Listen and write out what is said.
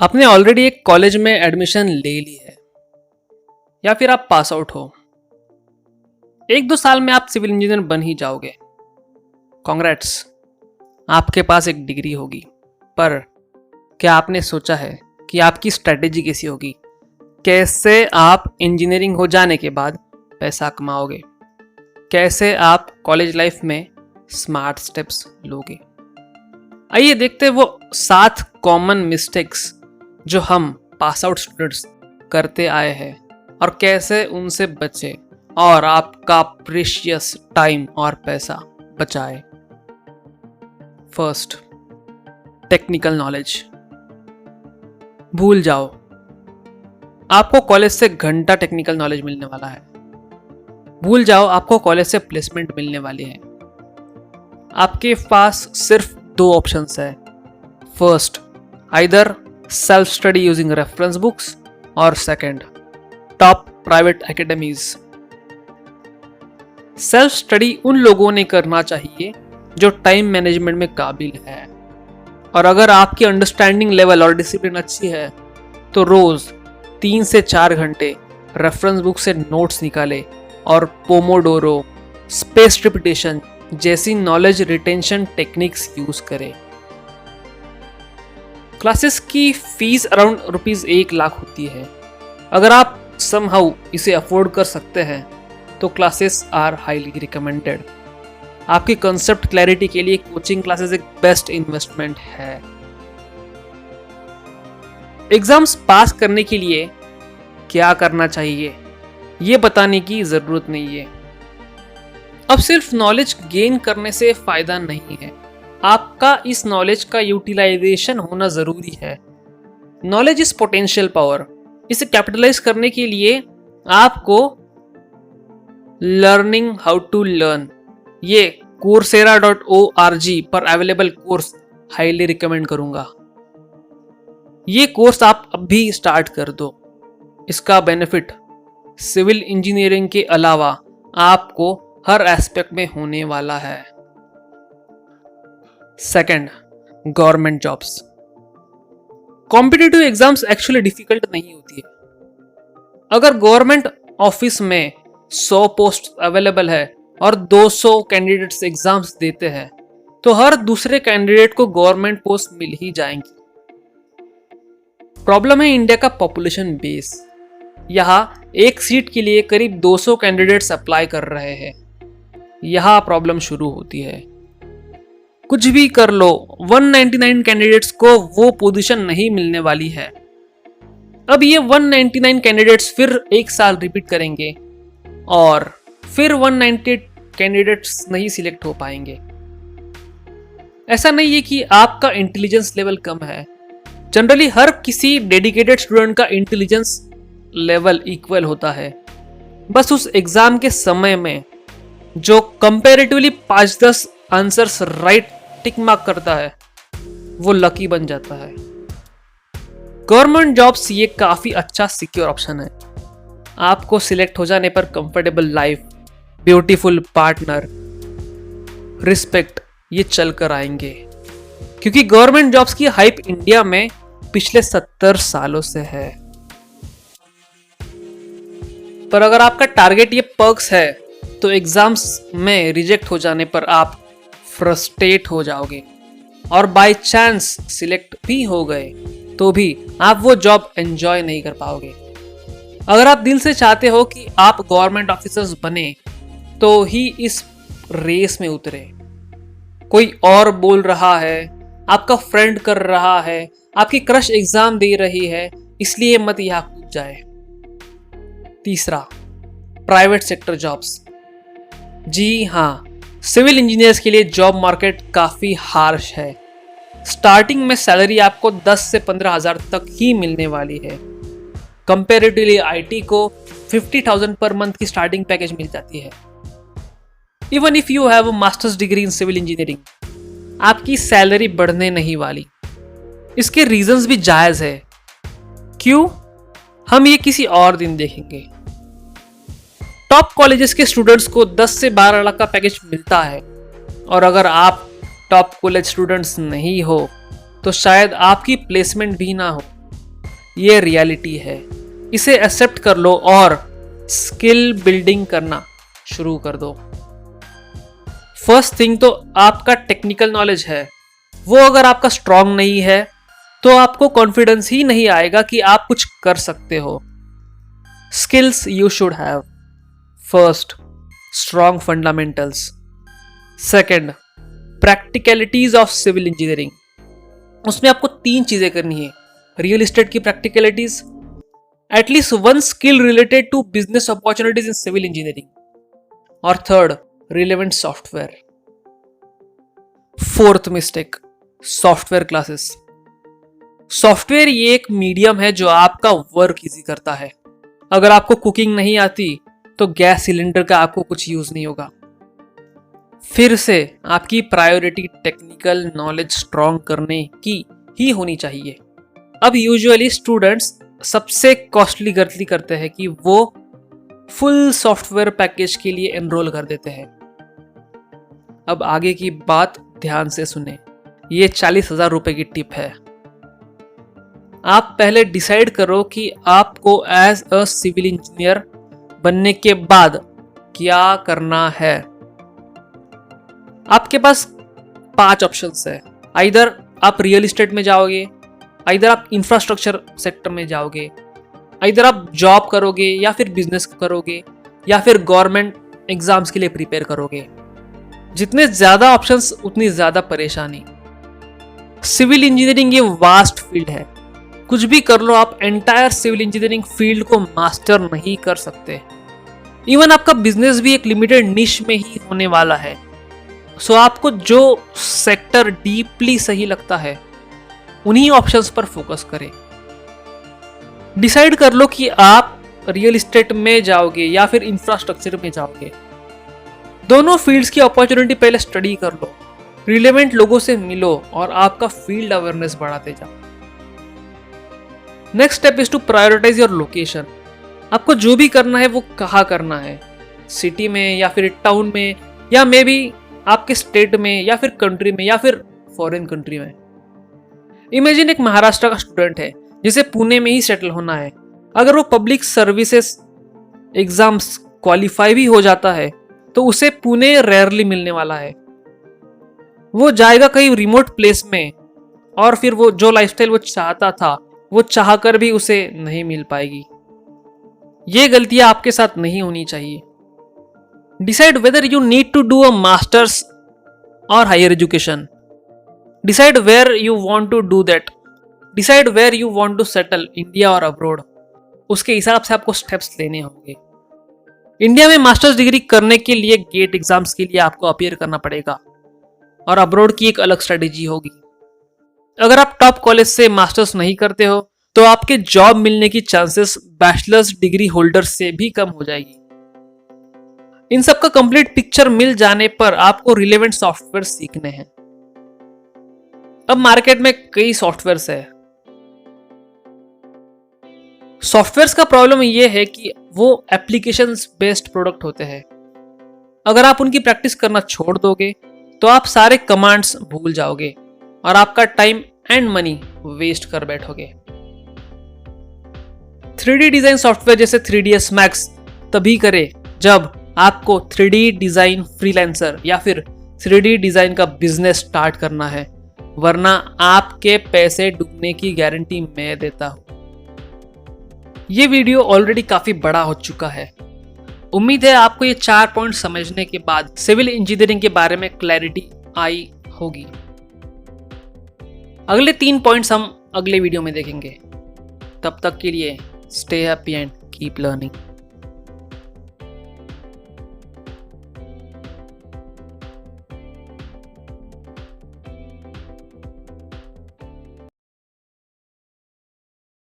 आपने ऑलरेडी एक कॉलेज में एडमिशन ले ली है या फिर आप पास आउट हो। 1-2 साल में आप सिविल इंजीनियर बन ही जाओगे। कॉन्ग्रेट्स, आपके पास एक डिग्री होगी। पर क्या आपने सोचा है कि आपकी स्ट्रेटेजी कैसी होगी? कैसे आप इंजीनियरिंग हो जाने के बाद पैसा कमाओगे? कैसे आप कॉलेज लाइफ में स्मार्ट स्टेप्स लोगे? आइए देखते हैं वो 7 कॉमन मिस्टेक्स जो हम पास आउट स्टूडेंट्स करते आए हैं और कैसे उनसे बचे और आपका प्रीशियस टाइम और पैसा बचाए। फर्स्ट, टेक्निकल नॉलेज भूल जाओ। आपको कॉलेज से घंटा टेक्निकल नॉलेज मिलने वाला है। भूल जाओ आपको कॉलेज से प्लेसमेंट मिलने वाली है। आपके पास सिर्फ 2 ऑप्शंस है। First, either self study using reference books और second, top private academies. Self study उन लोगों ने करना चाहिए जो टाइम मैनेजमेंट में काबिल है, और अगर आपकी अंडरस्टैंडिंग लेवल और डिसिप्लिन अच्छी है तो रोज 3 से 4 घंटे रेफरेंस बुक से नोट्स निकाले और पोमोडोरो, स्पेस रिपीटेशन जैसी नॉलेज रिटेंशन टेक्निक्स यूज करें। क्लासेस की फीस अराउंड ₹1 लाख होती है। अगर आप समहाउ इसे अफोर्ड कर सकते हैं तो क्लासेस आर हाईली रिकमेंडेड। आपकी कंसेप्ट क्लैरिटी के लिए कोचिंग क्लासेस एक बेस्ट इन्वेस्टमेंट है। एग्जाम्स पास करने के लिए क्या करना चाहिए ये बताने की जरूरत नहीं है। अब सिर्फ नॉलेज गेन करने से फायदा नहीं है, आपका इस नॉलेज का यूटिलाइजेशन होना जरूरी है। Knowledge is potential power. इसे कैपिटलाइज करने के लिए आपको लर्निंग हाउ टू लर्न, ये coursera.org पर अवेलेबल कोर्स हाईली रिकमेंड करूंगा। ये कोर्स आप अभी स्टार्ट कर दो। इसका बेनिफिट सिविल इंजीनियरिंग के अलावा आपको हर एस्पेक्ट में होने वाला है। Second, government jobs. Competitive exams actually difficult नहीं होती है। अगर गवर्नमेंट ऑफिस में 100 पोस्ट अवेलेबल है और 200 कैंडिडेट्स एग्जाम्स देते हैं तो हर दूसरे कैंडिडेट को गवर्नमेंट पोस्ट मिल ही जाएंगी। प्रॉब्लम है इंडिया का पॉपुलेशन बेस। यहाँ एक सीट के लिए करीब 200 कैंडिडेट्स अप्लाई कर रहे हैं। यहाँ प्रॉब्लम शुरू होती है। कुछ भी कर लो, 199 कैंडिडेट्स को वो पोजीशन नहीं मिलने वाली है। अब ये 199 कैंडिडेट्स फिर 1 साल रिपीट करेंगे और फिर 198 कैंडिडेट्स नहीं सिलेक्ट हो पाएंगे। ऐसा नहीं है कि आपका इंटेलिजेंस लेवल कम है। जनरली हर किसी डेडिकेटेड स्टूडेंट का इंटेलिजेंस लेवल इक्वल होता है। बस उस एग्जाम के समय में जो comparatively 5-10 answers right tick mark करता है वो लकी बन जाता है। गवर्नमेंट जॉब्स ये काफी अच्छा सिक्योर ऑप्शन है। आपको सिलेक्ट हो जाने पर comfortable life, beautiful partner, respect ये चल कर आएंगे, क्योंकि गवर्नमेंट जॉब्स की हाइप इंडिया में पिछले 70 सालों से है। पर अगर आपका टारगेट ये पर्क्स है तो एग्जाम्स में रिजेक्ट हो जाने पर आप फ्रस्ट्रेट हो जाओगे, और बाय चांस सिलेक्ट भी हो गए तो भी आप वो जॉब एंजॉय नहीं कर पाओगे। अगर आप दिल से चाहते हो कि आप गवर्नमेंट ऑफिसर्स बने तो ही इस रेस में उतरे। कोई और बोल रहा है, आपका फ्रेंड कर रहा है, आपकी क्रश एग्जाम दे रही है, इसलिए मत यहां कूद जाए। तीसरा, प्राइवेट सेक्टर जॉब्स। जी हाँ, सिविल इंजीनियर्स के लिए जॉब मार्केट काफी हार्श है। स्टार्टिंग में सैलरी आपको 10 से 15 हजार तक ही मिलने वाली है। कंपैरेटिवली आईटी को 50,000 पर मंथ की स्टार्टिंग पैकेज मिल जाती है। Even if you have a master's degree in civil engineering, आपकी सैलरी बढ़ने नहीं वाली। इसके रीजंस भी जायज है। क्यों? हम ये किसी और दिन देखेंगे। टॉप कॉलेजेस के स्टूडेंट्स को 10 से 12 लाख का पैकेज मिलता है, और अगर आप टॉप कॉलेज स्टूडेंट्स नहीं हो तो शायद आपकी प्लेसमेंट भी ना हो। ये रियलिटी है, इसे एक्सेप्ट कर लो और स्किल बिल्डिंग करना शुरू कर दो। फर्स्ट थिंग तो आपका टेक्निकल नॉलेज है, वो अगर आपका स्ट्रांग नहीं है तो आपको कॉन्फिडेंस ही नहीं आएगा कि आप कुछ कर सकते हो। Skills you should have: first, strong fundamentals. Second, practicalities of civil engineering. उसमें आपको 3 चीजें करनी है: रियल एस्टेट की practicalities, at least 1 skill related to business opportunities in civil engineering, और third, relevant software. Fourth mistake, software classes. Software ये एक medium है जो आपका वर्क इजी करता है। अगर आपको कुकिंग नहीं आती तो गैस सिलेंडर का आपको कुछ यूज नहीं होगा। फिर से आपकी प्रायोरिटी टेक्निकल नॉलेज स्ट्रॉन्ग करने की ही होनी चाहिए। अब यूजुअली स्टूडेंट्स सबसे कॉस्टली गलती करते हैं कि वो फुल सॉफ्टवेयर पैकेज के लिए एनरोल कर देते हैं। अब आगे की बात ध्यान से सुने, ये 40,000 रुपए की टिप है। आप पहले डिसाइड करो कि आपको एज अ सिविल इंजीनियर बनने के बाद क्या करना है। आपके पास 5 ऑप्शंस है। आइदर आप रियल एस्टेट में जाओगे, आइदर आप इंफ्रास्ट्रक्चर सेक्टर में जाओगे, आइदर आप जॉब करोगे या फिर बिजनेस करोगे या फिर गवर्नमेंट एग्जाम्स के लिए प्रिपेयर करोगे। जितने ज्यादा ऑप्शंस उतनी ज्यादा परेशानी। सिविल इंजीनियरिंग ये वास्ट फील्ड है, कुछ भी कर लो आप एंटायर सिविल इंजीनियरिंग फील्ड को मास्टर नहीं कर सकते। इवन आपका बिजनेस भी एक लिमिटेड निश में ही होने वाला है। सो आपको जो सेक्टर डीपली सही लगता है उन्हीं ऑप्शंस पर फोकस करें। डिसाइड कर लो कि आप रियल एस्टेट में जाओगे या फिर इंफ्रास्ट्रक्चर में जाओगे। दोनों फील्ड्स की अपॉर्चुनिटी पहले स्टडी कर लो, रिलेवेंट लोगों से मिलो और आपका फील्ड अवेयरनेस बढ़ाते जाओ। Next step is to prioritise your location. आपको जो भी करना है वो कहाँ करना है, सिटी में या फिर टाउन में या मे बी आपके स्टेट में या फिर कंट्री में या फिर फॉरेन कंट्री में। इमेजिन एक महाराष्ट्र का स्टूडेंट है जिसे पुणे में ही सेटल होना है। अगर वो पब्लिक सर्विसेज एग्जाम्स क्वालिफाई भी हो जाता है तो उसे पुणे रेयरली मिलने वाला है। वो जाएगा कहीं रिमोट प्लेस में और फिर वो जो लाइफस्टाइल वो चाहता था वो चाहकर भी उसे नहीं मिल पाएगी। ये गलतियां आपके साथ नहीं होनी चाहिए। Decide whether you need to do a masters और higher education. Decide where you want to do that. Decide where you want to settle, India और अब्रॉड। उसके हिसाब से आपको स्टेप्स लेने होंगे। इंडिया में मास्टर्स डिग्री करने के लिए गेट एग्जाम्स के लिए आपको अपीयर करना पड़ेगा और अब्रॉड की एक अलग स्ट्रेटेजी होगी। अगर आप टॉप कॉलेज से मास्टर्स नहीं करते हो तो आपके जॉब मिलने की चांसेस बैचलर्स डिग्री होल्डर से भी कम हो जाएगी। इन सब का कंप्लीट पिक्चर मिल जाने पर आपको रिलेवेंट सॉफ्टवेयर सीखने हैं। अब मार्केट में कई सॉफ्टवेयर्स है। सॉफ्टवेयर्स का प्रॉब्लम यह है कि वो एप्लीकेशंस बेस्ड प्रोडक्ट होते हैं। अगर आप उनकी प्रैक्टिस करना छोड़ दोगे तो आप सारे कमांड्स भूल जाओगे और आपका टाइम एंड मनी वेस्ट कर बैठोगे। 3D डिजाइन सॉफ्टवेयर जैसे 3ds Max तभी करें जब आपको 3D डिजाइन फ्रीलांसर या फिर 3D डिजाइन का बिजनेस स्टार्ट करना है, वरना आपके पैसे डूबने की गारंटी मैं देता हूं। ये वीडियो ऑलरेडी काफी बड़ा हो चुका है। उम्मीद है आपको ये 4 पॉइंट समझने के बाद सिविल इंजीनियरिंग के बारे में क्लैरिटी आई होगी। अगले 3 पॉइंट्स हम अगले वीडियो में देखेंगे। तब तक के लिए stay happy and keep learning.